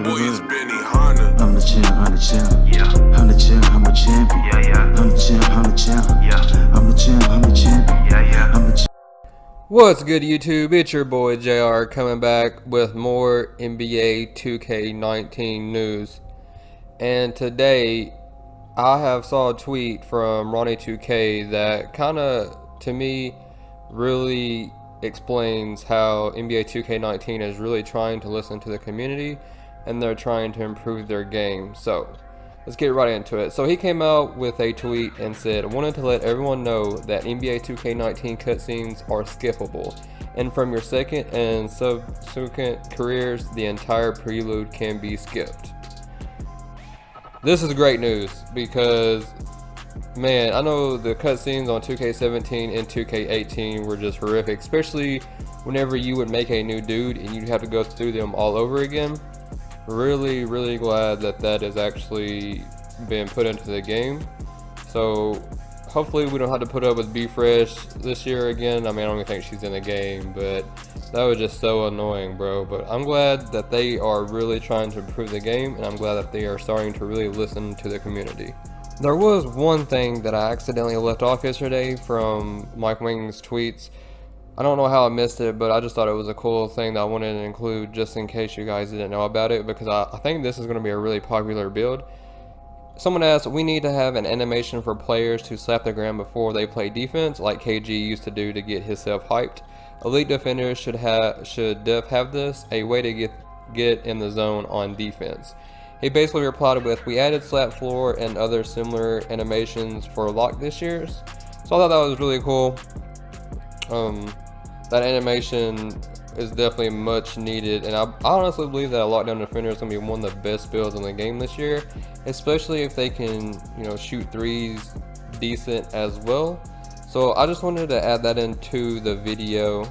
I'm the champ, I'm the champ. Yeah. I'm the champ, I'm a champion. Yeah, yeah. I'm the champ, I'm the champ. Yeah. I'm the champ, I'm the champion. Yeah, yeah. I'm the champ. What's good, YouTube? It's your boy JR coming back with more NBA 2K19 news. And today I saw a tweet from Ronnie2K that kind of, to me, really explains how NBA 2K19 is really trying to listen to the community and they're trying to improve their game. So let's get right into it. So he came out with a tweet and said, "I wanted to let everyone know that NBA 2K19 cutscenes are skippable, and from your second and subsequent careers, the entire prelude can be skipped." This is great news because, man, I know the cutscenes on 2K17 and 2K18 were just horrific, especially whenever you would make a new dude and you'd have to go through them all over again. Really glad that that has actually been put into the game. So hopefully we don't have to put up with B-Fresh this year again. I mean, I don't even think she's in the game, but that was just so annoying, bro. But I'm glad that they are really trying to improve the game, and I'm glad that they are starting to really listen to the community. There was one thing that I accidentally left off yesterday from Mike Wing's tweets. I don't know how I missed it, but I just thought it was a cool thing that I wanted to include just in case you guys didn't know about it, because I think this is going to be a really popular build. Someone asked, "We need to have an animation for players to slap the ground before they play defense, like KG used to do to get himself hyped. Elite defenders should def have this, a way to get in the zone on defense." He basically replied with, "We added slap floor and other similar animations for lock this year." So I thought that was really cool. That animation is definitely much needed, and I honestly believe that a lockdown defender is going to be one of the best builds in the game this year, especially if they can, shoot threes decent as well. So I just wanted to add that into the video.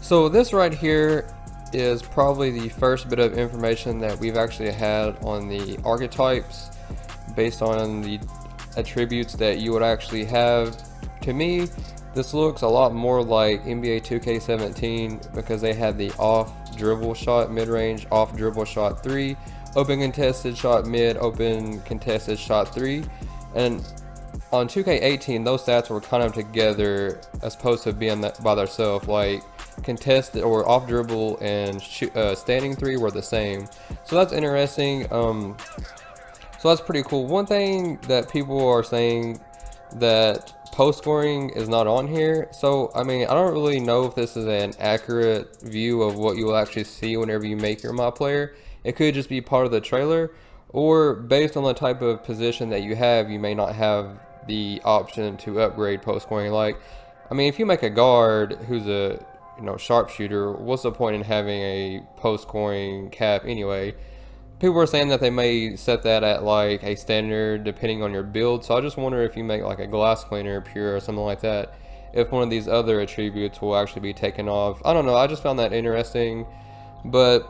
So this right here is probably the first bit of information that we've actually had on the archetypes based on the attributes that you would actually have. To me, this looks a lot more like NBA 2K17 because they had the off dribble shot mid-range, off dribble shot 3, open contested shot mid, open contested shot 3. And on 2K18, those stats were kind of together as opposed to being by themselves. Like contested or off dribble and standing 3 were the same. So that's interesting. So that's pretty cool. One thing that people are saying that post scoring is not on here. So I mean, I don't really know if this is an accurate view of what you will actually see whenever you make your my player. It could just be part of the trailer, or based on the type of position that you have, you may not have the option to upgrade post scoring. Like, I mean, if you make a guard who's a sharpshooter, what's the point in having a post scoring cap anyway? People are saying that they may set that at like a standard depending on your build. So I just wonder if you make like a glass cleaner pure or something like that, if one of these other attributes will actually be taken off. I don't know. I just found that interesting. But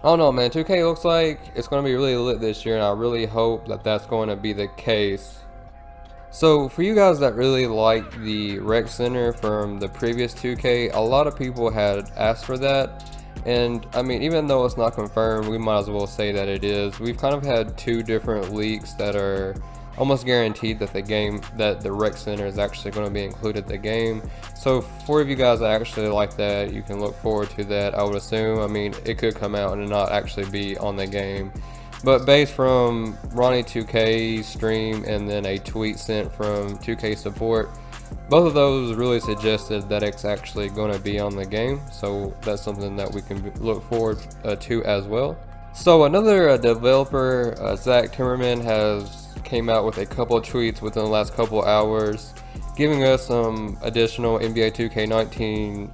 I don't know, man. 2K looks like it's going to be really lit this year, and I really hope that that's going to be the case. So for you guys that really like the rec center from the previous 2K, a lot of people had asked for that. And I mean, even though it's not confirmed, we might as well say that it is. We've kind of had two different leaks that are almost guaranteed that the rec center is actually going to be included in the game. So for you guys that actually like that, you can look forward to that, I would assume. I mean, it could come out and not actually be on the game. But based from Ronnie2K's stream and then a tweet sent from 2K support, both of those really suggested that it's actually going to be on the game. So that's something that we can look forward to as well. So another developer, Zach Timmerman, came out with a couple of tweets within the last couple hours, giving us some additional NBA 2K19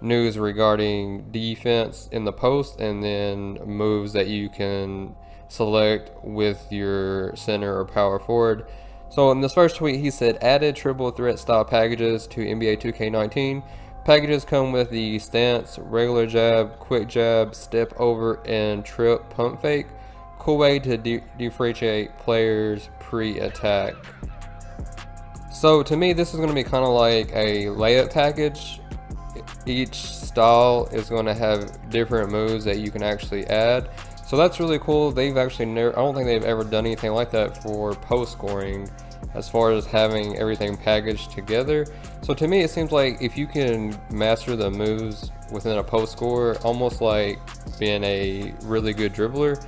news regarding defense in the post and then moves that you can select with your center or power forward. So in this first tweet, he said, "Added triple threat style packages to NBA 2K19. Packages come with the stance, regular jab, quick jab, step over, and trip pump fake. Cool way to differentiate players pre-attack." So to me, this is going to be kind of like a layup package. each style is going to have different moves that you can actually add. So that's really cool. They've actually never, I don't think they've ever done anything like that for post scoring, as far as having everything packaged together. So to me, it seems like if you can master the moves within a post score, almost like being a really good dribbler,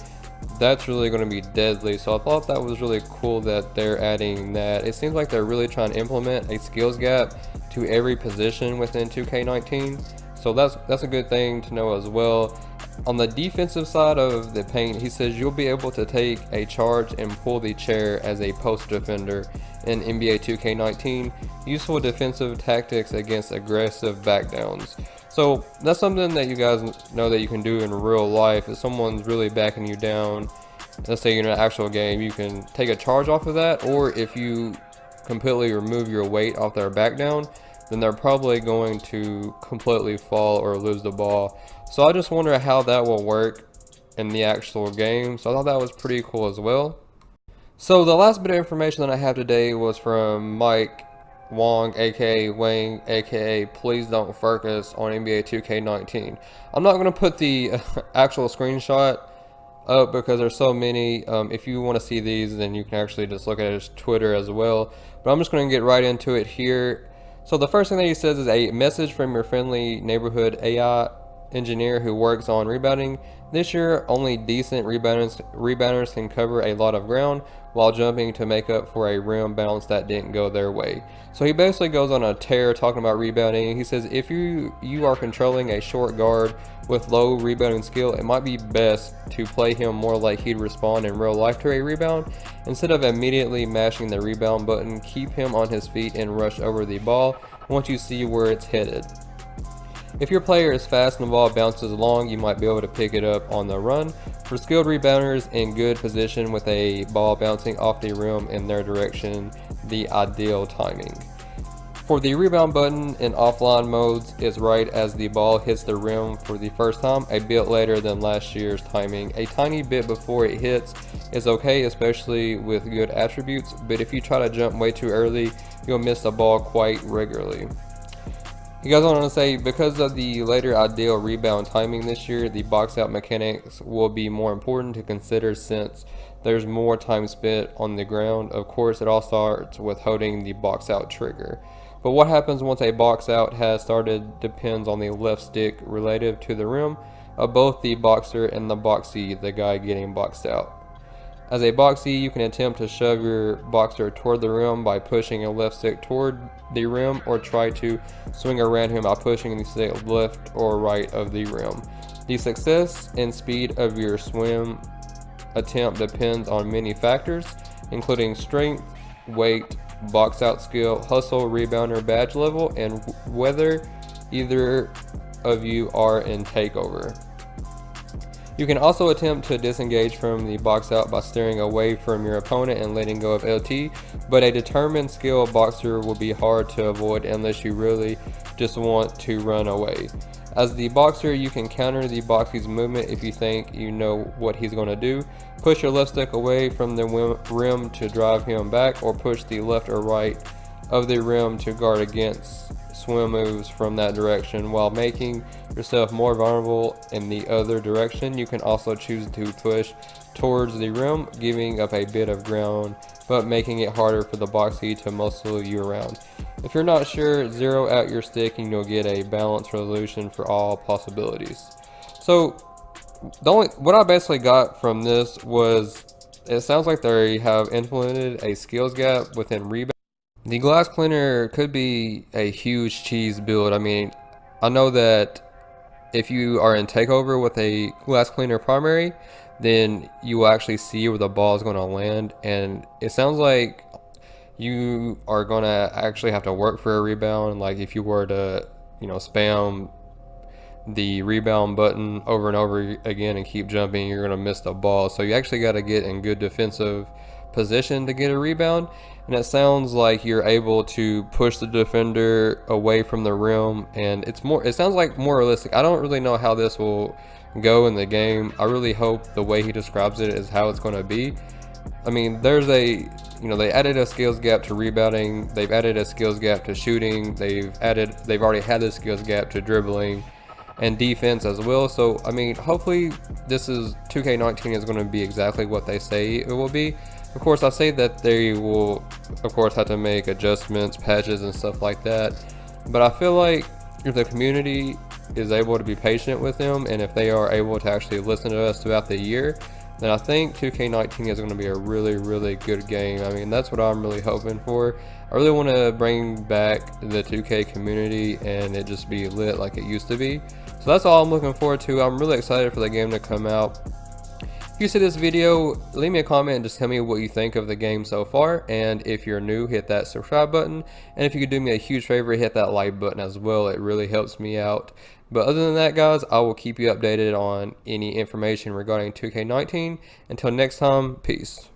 that's really going to be deadly. So I thought that was really cool that they're adding that. It seems like they're really trying to implement a skills gap to every position within 2K19. So that's a good thing to know as well. On the defensive side of the paint, he says you'll be able to take a charge and pull the chair as a post defender in NBA 2K19. Useful defensive tactics against aggressive backdowns. So that's something that you guys know that you can do in real life. If someone's really backing you down, let's say you're in an actual game, you can take a charge off of that, or if you completely remove your weight off their back down, then they're probably going to completely fall or lose the ball. So I just wonder how that will work in the actual game. So I thought that was pretty cool as well. So the last bit of information that I have today was from Mike Wong, aka Wang, aka Please Don't Focus on NBA 2K19. I'm not going to put the actual screenshot up because there's so many. If you want to see these, then you can actually just look at his Twitter as well. But I'm just going to get right into it here. So the first thing that he says is a message from your friendly neighborhood AI engineer who works on rebounding. This year, only decent rebounders can cover a lot of ground while jumping to make up for a rim bounce that didn't go their way. So he basically goes on a tear talking about rebounding. He says if you are controlling a short guard with low rebounding skill, it might be best to play him more like he'd respond in real life to a rebound. Instead of immediately mashing the rebound button, keep him on his feet and rush over the ball once you see where it's headed. If your player is fast and the ball bounces long, you might be able to pick it up on the run. For skilled rebounders in good position with a ball bouncing off the rim in their direction, the ideal timing. For the rebound button in offline modes is right as the ball hits the rim for the first time, a bit later than last year's timing. A tiny bit before it hits is okay, especially with good attributes, but if you try to jump way too early, you'll miss the ball quite regularly. You guys want to say, because of the later ideal rebound timing this year, the box out mechanics will be more important to consider since there's more time spent on the ground. Of course, it all starts with holding the box out trigger. But what happens once a box out has started depends on the left stick relative to the rim of both the boxer and the boxee, the guy getting boxed out. As a boxee, you can attempt to shove your boxer toward the rim by pushing a left stick toward the rim, or try to swing around him by pushing the stick left or right of the rim. The success and speed of your swim attempt depends on many factors, including strength, weight, box out skill, hustle, rebounder badge level, and whether either of you are in takeover. You can also attempt to disengage from the box out by steering away from your opponent and letting go of LT, but a determined skilled boxer will be hard to avoid unless you really just want to run away. As the boxer, you can counter the boxee's movement if you think you know what he's going to do. Push your left stick away from the rim to drive him back, or push the left or right of the rim to guard against swim moves from that direction. While making yourself more vulnerable in the other direction, you can also choose to push towards the rim, giving up a bit of ground but making it harder for the boxee to muscle you around. If you're not sure, zero out your stick and you'll get a balanced resolution for all possibilities. So what I basically got from this was, it sounds like they have implemented a skills gap within rebound. The glass cleaner could be a huge cheese build. I mean, I know that if you are in takeover with a glass cleaner primary, then you will actually see where the ball is going to land, and it sounds like you are going to actually have to work for a rebound. Like if you were to, spam the rebound button over and over again and keep jumping, you're going to miss the ball. So you actually got to get in good defensive position to get a rebound, and it sounds like you're able to push the defender away from the rim, and it sounds like more realistic. I don't really know how this will go in the game. I really hope the way he describes it is how it's going to be, I mean, there's a, they added a skills gap to rebounding. They've added a skills gap to shooting. They've already had the skills gap to dribbling and defense as well. So, I mean, hopefully this is 2K19 is going to be exactly what they say it will be. Of course, I say that they will, of course, have to make adjustments, patches, and stuff like that. But I feel like if the community is able to be patient with them, and if they are able to actually listen to us throughout the year, then I think 2K19 is going to be a really, really good game. I mean, that's what I'm really hoping for. I really want to bring back the 2K community and it just be lit like it used to be. So that's all I'm looking forward to. I'm really excited for the game to come out. If you see this video, leave me a comment and just tell me what you think of the game so far. And if you're new, hit that subscribe button. And if you could do me a huge favor, hit that like button as well. It really helps me out. But other than that, guys, I will keep you updated on any information regarding 2K19. Until next time, peace.